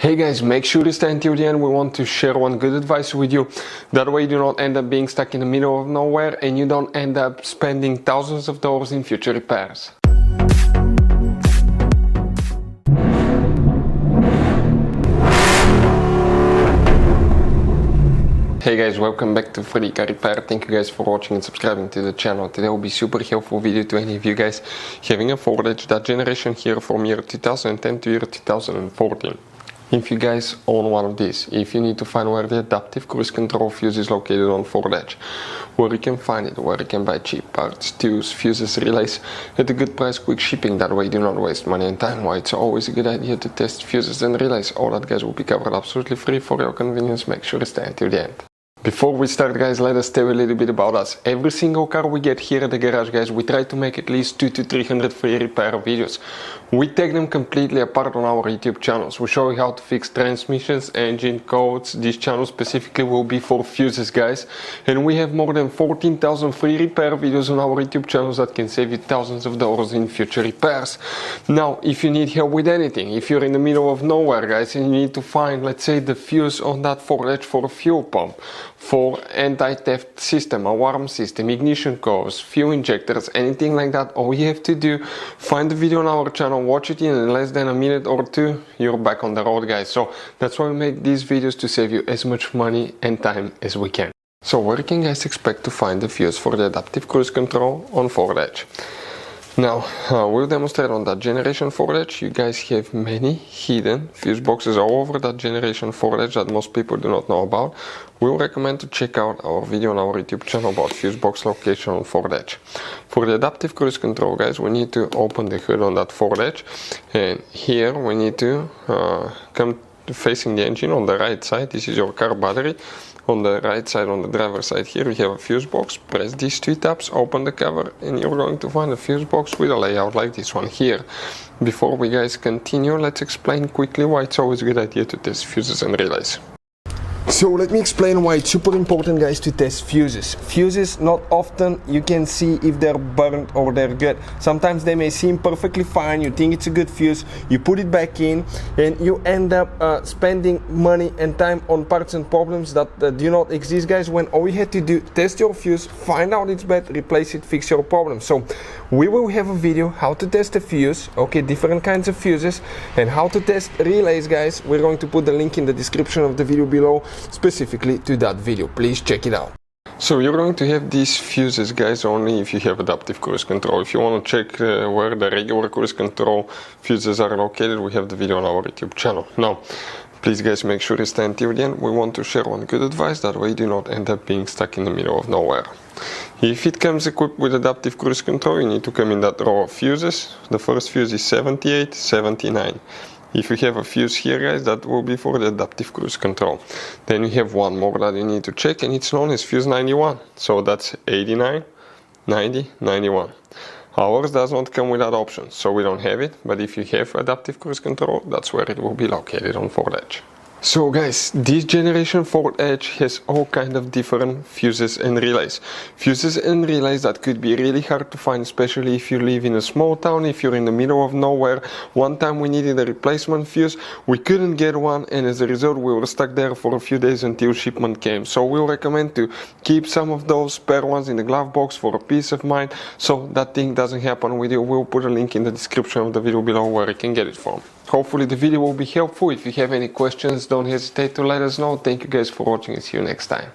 Hey guys, make sure to stay until the end. We want to share one good advice with you. That way you do not end up being stuck in the middle of nowhere and you don't end up spending thousands of dollars in future repairs. Hey guys, welcome back to Freddy Car Repair. Thank you guys for watching and subscribing to the channel. Today will be super helpful video to any of you guys having a Ford Edge, that generation here from year 2010 to year 2014. If you guys own one of these, if you need to find where the adaptive cruise control fuse is located on Ford Edge, where you can find it, where you can buy cheap parts, tools, fuses, relays at a good price, quick shipping, that way you do not waste money and time. Why it's always a good idea to test fuses and relays. All that guys will be covered absolutely free for your convenience. Make sure to stay until the end. Before we start guys, let us tell you a little bit about us. Every single car we get here at the garage guys, we try to make at least 200 to 300 free repair videos. We take them completely apart on our YouTube channels. We show you how to fix transmissions, engine codes. This channel specifically will be for fuses guys. And we have more than 14,000 free repair videos on our YouTube channels that can save you thousands of dollars in future repairs. Now, if you need help with anything, if you're in the middle of nowhere guys and you need to find, let's say, the fuse on that Ford Edge for a fuel pump, for anti-theft system, alarm system, ignition codes, fuel injectors, anything like that, all you have to do, find the video on our channel, watch it in less than a minute or two, you're back on the road guys. So that's why we make these videos, to save you as much money and time as we can. So where can you guys expect to find the fuse for the adaptive cruise control on Ford Edge? Now, we'll demonstrate on that generation Ford Edge. You guys have many hidden fuse boxes all over that generation Ford Edge that most people do not know about. We'll recommend to check out our video on our YouTube channel about fuse box location on Ford Edge. For the adaptive cruise control guys, we need to open the hood on that Ford Edge, and here we need to come facing the engine on the right side. This is your car battery. On the right side, on the driver's side here, we have a fuse box. Press these three tabs, open the cover, and you're going to find a fuse box with a layout like this one here. Before we guys continue, let's explain quickly why it's always a good idea to test fuses and relays. So let me explain why it's super important guys to test fuses. Fuses, not often you can see if they're burnt or they're good. Sometimes they may seem perfectly fine, you think it's a good fuse, you put it back in and you end up spending money and time on parts and problems that do not exist guys, when all you had to do, test your fuse, find out it's bad, replace it, fix your problem. So we will have a video how to test a fuse, okay, different kinds of fuses, and how to test relays guys. We're going to put the link in the description of the video below specifically to that video. Please check it out. So you're going to have these fuses guys only if you have adaptive cruise control. If you want to check where the regular cruise control fuses are located, we have the video on our YouTube channel. Now please guys, make sure to stay until the end. We want to share one good advice, that way you do not end up being stuck in the middle of nowhere. If it comes equipped with adaptive cruise control, you need to come in that row of fuses. The first fuse is 78, 79. If you have a fuse here guys, that will be for the adaptive cruise control. Then you have one more that you need to check, and it's known as fuse 91. So that's 89, 90, 91. Ours does not come with that option, so we don't have it, but if you have adaptive cruise control, that's where it will be located on Ford Edge. So guys, this generation Ford Edge has all kind of different fuses and relays. Fuses and relays that could be really hard to find, especially if you live in a small town, if you're in the middle of nowhere. One time we needed a replacement fuse, we couldn't get one, and as a result we were stuck there for a few days until shipment came. So we'll recommend to keep some of those spare ones in the glove box for a peace of mind, so that thing doesn't happen with you. We'll put a link in the description of the video below where you can get it from. Hopefully the video will be helpful. If you have any questions, don't hesitate to let us know. Thank you guys for watching and see you next time.